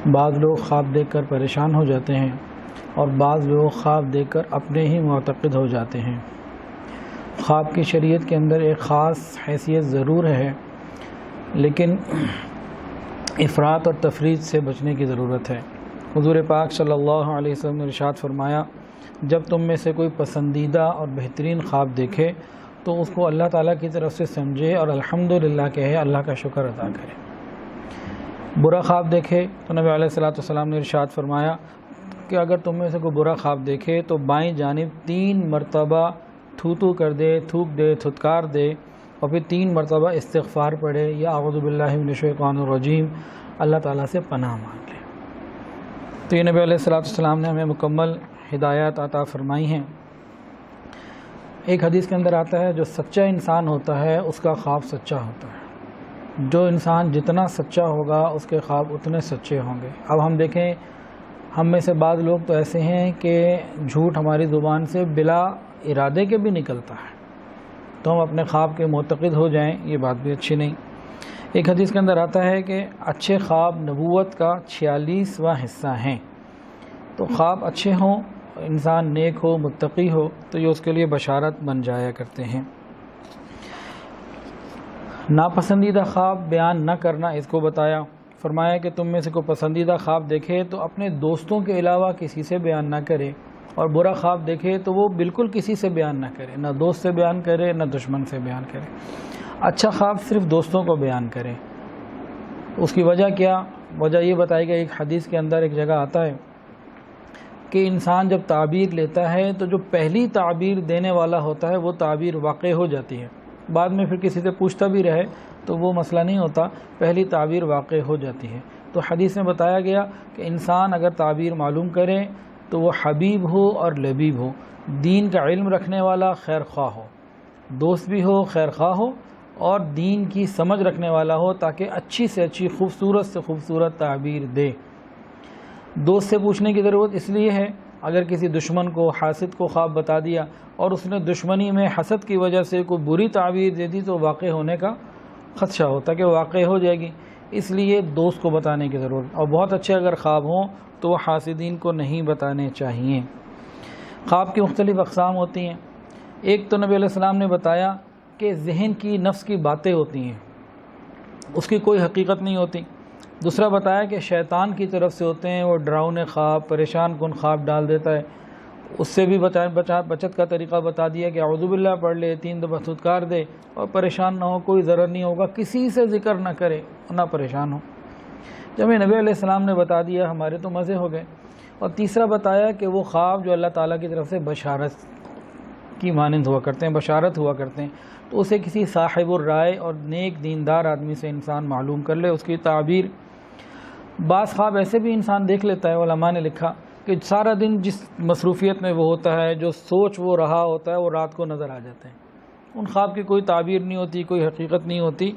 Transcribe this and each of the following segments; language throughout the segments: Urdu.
بعض لوگ خواب دیکھ کر پریشان ہو جاتے ہیں اور بعض لوگ خواب دیکھ کر اپنے ہی معتقد ہو جاتے ہیں۔ خواب کی شریعت کے اندر ایک خاص حیثیت ضرور ہے، لیکن افراط اور تفریط سے بچنے کی ضرورت ہے۔ حضور پاک صلی اللہ علیہ وسلم نے ارشاد فرمایا، جب تم میں سے کوئی پسندیدہ اور بہترین خواب دیکھے تو اس کو اللہ تعالیٰ کی طرف سے سمجھے اور الحمدللہ کہے، اللہ کا شکر ادا کرے۔ برا خواب دیکھے تو نبی علیہ السلام نے ارشاد فرمایا کہ اگر تم میں سے کوئی برا خواب دیکھے تو بائیں جانب 3 مرتبہ تھوتو کر دے، تھوک دے، تھتکار دے اور پھر 3 مرتبہ استغفار پڑھے یا اعوذ باللہ من الشیطان الرجیم، اللہ تعالیٰ سے پناہ مانگ لے۔ تو یہ نبی علیہ السلام نے ہمیں مکمل ہدایات عطا فرمائی ہیں۔ ایک حدیث کے اندر آتا ہے، جو سچا انسان ہوتا ہے اس کا خواب سچا ہوتا ہے۔ جو انسان جتنا سچا ہوگا اس کے خواب اتنے سچے ہوں گے۔ اب ہم دیکھیں، ہم میں سے بعض لوگ تو ایسے ہیں کہ جھوٹ ہماری زبان سے بلا ارادے کے بھی نکلتا ہے، تو ہم اپنے خواب کے معتقد ہو جائیں، یہ بات بھی اچھی نہیں۔ ایک حدیث کے اندر آتا ہے کہ اچھے خواب نبوت کا 46واں حصہ ہیں۔ تو خواب اچھے ہوں، انسان نیک ہو، متقی ہو، تو یہ اس کے لیے بشارت بن جایا کرتے ہیں۔ ناپسندیدہ خواب بیان نہ کرنا، اس کو بتایا، فرمایا کہ تم میں سے کوئی پسندیدہ خواب دیکھے تو اپنے دوستوں کے علاوہ کسی سے بیان نہ کرے، اور برا خواب دیکھے تو وہ بالکل کسی سے بیان نہ کرے، نہ دوست سے بیان کرے نہ دشمن سے بیان کرے۔ اچھا خواب صرف دوستوں کو بیان کرے۔ اس کی وجہ کیا؟ وجہ یہ بتائی گئی، ایک حدیث کے اندر ایک جگہ آتا ہے کہ انسان جب تعبیر لیتا ہے تو جو پہلی تعبیر دینے والا ہوتا ہے وہ تعبیر واقع ہو جاتی ہے، بعد میں پھر کسی سے پوچھتا بھی رہے تو وہ مسئلہ نہیں ہوتا، پہلی تعبیر واقع ہو جاتی ہے۔ تو حدیث میں بتایا گیا کہ انسان اگر تعبیر معلوم کرے تو وہ حبیب ہو اور لبیب ہو، دین کا علم رکھنے والا، خیر خواہ ہو، دوست بھی ہو، خیر خواہ ہو، اور دین کی سمجھ رکھنے والا ہو، تاکہ اچھی سے اچھی، خوبصورت سے خوبصورت تعبیر دے۔ دوست سے پوچھنے کی ضرورت اس لیے ہے، اگر کسی دشمن کو، حاسد کو خواب بتا دیا اور اس نے دشمنی میں حسد کی وجہ سے کوئی بری تعبیر دے دی تو واقع ہونے کا خدشہ ہوتا کہ واقع ہو جائے گی، اس لیے دوست کو بتانے کی ضرورت۔ اور بہت اچھے اگر خواب ہوں تو وہ حاسدین کو نہیں بتانے چاہیے۔ خواب کی مختلف اقسام ہوتی ہیں۔ ایک تو نبی علیہ السلام نے بتایا کہ ذہن کی، نفس کی باتیں ہوتی ہیں، اس کی کوئی حقیقت نہیں ہوتی۔ دوسرا بتایا کہ شیطان کی طرف سے ہوتے ہیں، وہ ڈراؤنے خواب، پریشان کن خواب ڈال دیتا ہے، اس سے بھی بچت کا طریقہ بتا دیا کہ اعوذ باللہ پڑھ لے، 3 دفعہ تھتکار دے اور پریشان نہ ہو، کوئی ضرر نہیں ہوگا، کسی سے ذکر نہ کرے، نہ پریشان ہو۔ جب یہ نبی علیہ السلام نے بتا دیا، ہمارے تو مزے ہو گئے۔ اور تیسرا بتایا کہ وہ خواب جو اللہ تعالیٰ کی طرف سے بشارت کی مانند ہوا کرتے ہیں، بشارت ہوا کرتے ہیں، تو اسے کسی صاحب الرائے اور نیک دیندار آدمی سے انسان معلوم کر لے اس کی تعبیر۔ بعض خواب ایسے بھی انسان دیکھ لیتا ہے، علماء نے لکھا کہ سارا دن جس مصروفیت میں وہ ہوتا ہے، جو سوچ وہ رہا ہوتا ہے، وہ رات کو نظر آ جاتے ہیں۔ ان خواب کی کوئی تعبیر نہیں ہوتی، کوئی حقیقت نہیں ہوتی،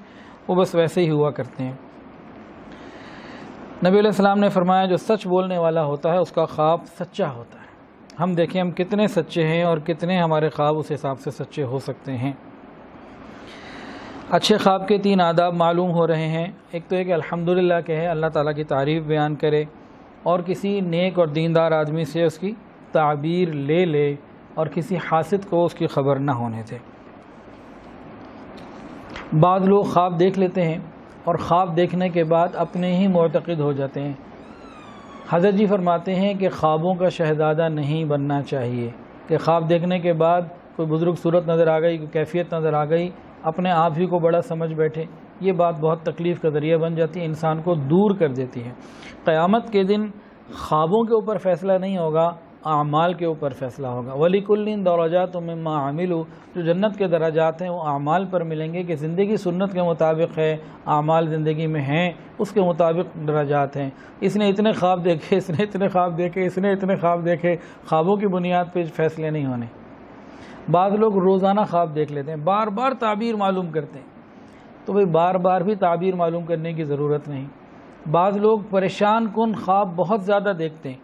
وہ بس ویسے ہی ہوا کرتے ہیں۔ نبی علیہ السلام نے فرمایا، جو سچ بولنے والا ہوتا ہے اس کا خواب سچا ہوتا ہے۔ ہم دیکھیں ہم کتنے سچے ہیں اور کتنے ہمارے خواب اس حساب سے سچے ہو سکتے ہیں۔ اچھے خواب کے 3 آداب معلوم ہو رہے ہیں۔ ایک تو ہے کہ الحمدللہ کہے، اللہ تعالیٰ کی تعریف بیان کرے، اور کسی نیک اور دیندار آدمی سے اس کی تعبیر لے لے، اور کسی حاسد کو اس کی خبر نہ ہونے دے۔ بعض لوگ خواب دیکھ لیتے ہیں اور خواب دیکھنے کے بعد اپنے ہی معتقد ہو جاتے ہیں۔ حضرت جی فرماتے ہیں کہ خوابوں کا شہزادہ نہیں بننا چاہیے کہ خواب دیکھنے کے بعد کوئی بزرگ صورت نظر آ گئی، کوئی کیفیت نظر آ گئی، اپنے آپ ہی کو بڑا سمجھ بیٹھے۔ یہ بات بہت تکلیف کا ذریعہ بن جاتی ہے، انسان کو دور کر دیتی ہے۔ قیامت کے دن خوابوں کے اوپر فیصلہ نہیں ہوگا، اعمال کے اوپر فیصلہ ہوگا۔ وَلِكُلٍّ دَرَجَاتٌ مِّمَّا عَمِلُوا، جو جنت کے درجات ہیں وہ اعمال پر ملیں گے کہ زندگی سنت کے مطابق ہے، اعمال زندگی میں ہیں، اس کے مطابق درجات ہیں۔ اس نے اتنے خواب دیکھے، اس نے اتنے خواب دیکھے، اس نے اتنے خواب دیکھے، خوابوں کی بنیاد پہ فیصلے نہیں ہونے۔ بعض لوگ روزانہ خواب دیکھ لیتے ہیں، بار بار تعبیر معلوم کرتے ہیں، تو بھئی بار بار بھی تعبیر معلوم کرنے کی ضرورت نہیں۔ بعض لوگ پریشان کن خواب بہت زیادہ دیکھتے ہیں،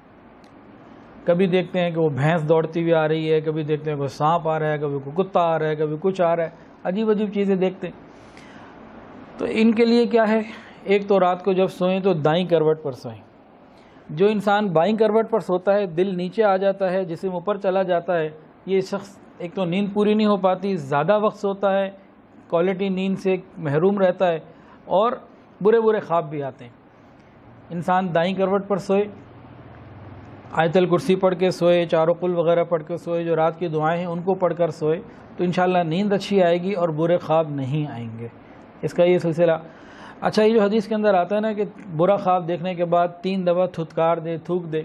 کبھی دیکھتے ہیں کہ وہ بھینس دوڑتی ہوئی آ رہی ہے، کبھی دیکھتے ہیں کوئی سانپ آ رہا ہے، کبھی کوئی کتا آ رہا ہے، کبھی کچھ آ رہا ہے، عجیب عجیب چیزیں دیکھتے ہیں۔ تو ان کے لیے کیا ہے، ایک تو رات کو جب سوئیں تو دائیں کروٹ پر سوئیں، جو انسان بائیں کروٹ پر سوتا ہے دل نیچے آ جاتا ہے، جسم اوپر چلا جاتا ہے، یہ شخص ایک تو نیند پوری نہیں ہو پاتی، زیادہ وقت سوتا ہے، کوالٹی نیند سے محروم رہتا ہے، اور برے برے خواب بھی آتے ہیں۔ انسان دائیں کروٹ پر سوئے، آیت الکرسی پڑھ کے سوئے، چاروں قل وغیرہ پڑھ کے سوئے، جو رات کی دعائیں ہیں ان کو پڑھ کر سوئے، تو انشاءاللہ نیند اچھی آئے گی اور برے خواب نہیں آئیں گے۔ اس کا یہ سلسلہ۔ اچھا، یہ جو حدیث کے اندر آتا ہے نا کہ برا خواب دیکھنے کے بعد 3 دفعہ تھتکار دے، تھوک دے،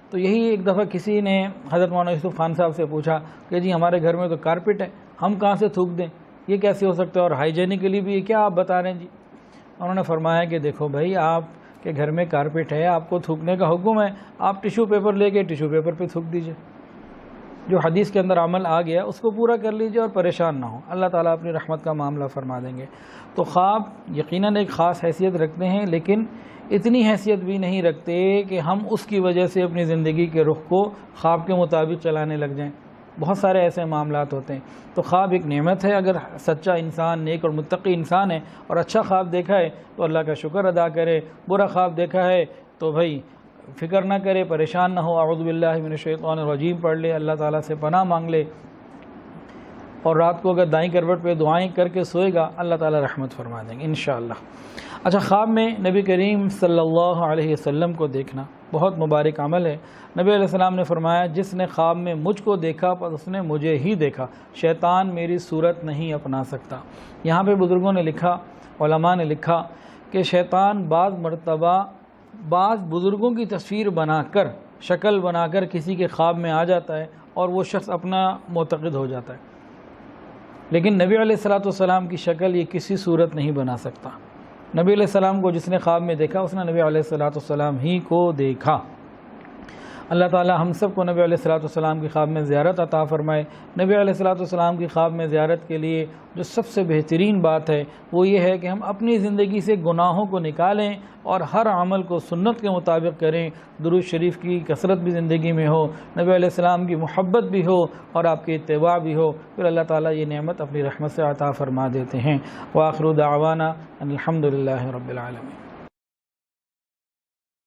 تو یہی ایک دفعہ کسی نے حضرت مولانا یوسف خان صاحب سے پوچھا کہ جی ہمارے گھر میں تو کارپیٹ ہے، ہم کہاں سے تھوک دیں، یہ کیسے ہو سکتا ہے، اور ہائیجینکلی بھی یہ کیا آپ بتا رہے ہیں جی؟ انہوں نے فرمایا کہ دیکھو بھائی، آپ کے گھر میں کارپیٹ ہے، آپ کو تھوکنے کا حکم ہے، آپ ٹیشو پیپر لے کے ٹیشو پیپر پہ تھوک دیجئے۔ جو حدیث کے اندر عمل آ گیا اس کو پورا کر لیجئے اور پریشان نہ ہو، اللہ تعالیٰ اپنی رحمت کا معاملہ فرما دیں گے۔ تو خواب یقیناً ایک خاص حیثیت رکھتے ہیں، لیکن اتنی حیثیت بھی نہیں رکھتے کہ ہم اس کی وجہ سے اپنی زندگی کے رخ کو خواب کے مطابق چلانے لگ جائیں۔ بہت سارے ایسے معاملات ہوتے ہیں۔ تو خواب ایک نعمت ہے، اگر سچا انسان، نیک اور متقی انسان ہے اور اچھا خواب دیکھا ہے تو اللہ کا شکر ادا کرے، برا خواب دیکھا ہے تو بھائی فکر نہ کرے، پریشان نہ ہو، اعوذ باللہ من الشیطان الرجیم پڑھ لے، اللہ تعالیٰ سے پناہ مانگ لے، اور رات کو اگر دائیں کروٹ پہ دعائیں کر کے سوئے گا اللہ تعالیٰ رحمت فرما دیں گے انشاءاللہ۔ اچھا، خواب میں نبی کریم صلی اللہ علیہ وسلم کو دیکھنا بہت مبارک عمل ہے۔ نبی علیہ السلام نے فرمایا، جس نے خواب میں مجھ کو دیکھا پس اس نے مجھے ہی دیکھا، شیطان میری صورت نہیں اپنا سکتا۔ یہاں پہ بزرگوں نے لکھا، علماء نے لکھا کہ شیطان بعض مرتبہ بعض بزرگوں کی تصویر بنا کر، شکل بنا کر کسی کے خواب میں آ جاتا ہے اور وہ شخص اپنا معتقد ہو جاتا ہے، لیکن نبی علیہ السلام کی شکل یہ کسی صورت نہیں بنا سکتا۔ نبی علیہ السلام کو جس نے خواب میں دیکھا اس نے نبی علیہ السلام ہی کو دیکھا۔ اللہ تعالی ہم سب کو نبی علیہ السلام کی خواب میں زیارت عطا فرمائے۔ نبی علیہ السلام کی خواب میں زیارت کے لیے جو سب سے بہترین بات ہے وہ یہ ہے کہ ہم اپنی زندگی سے گناہوں کو نکالیں اور ہر عمل کو سنت کے مطابق کریں، درود شریف کی کثرت بھی زندگی میں ہو، نبی علیہ السلام کی محبت بھی ہو اور آپ کی اتباع بھی ہو، پھر اللہ تعالیٰ یہ نعمت اپنی رحمت سے عطا فرما دیتے ہیں۔ وآخر دعوانا ان الحمد للہ رب العالمین۔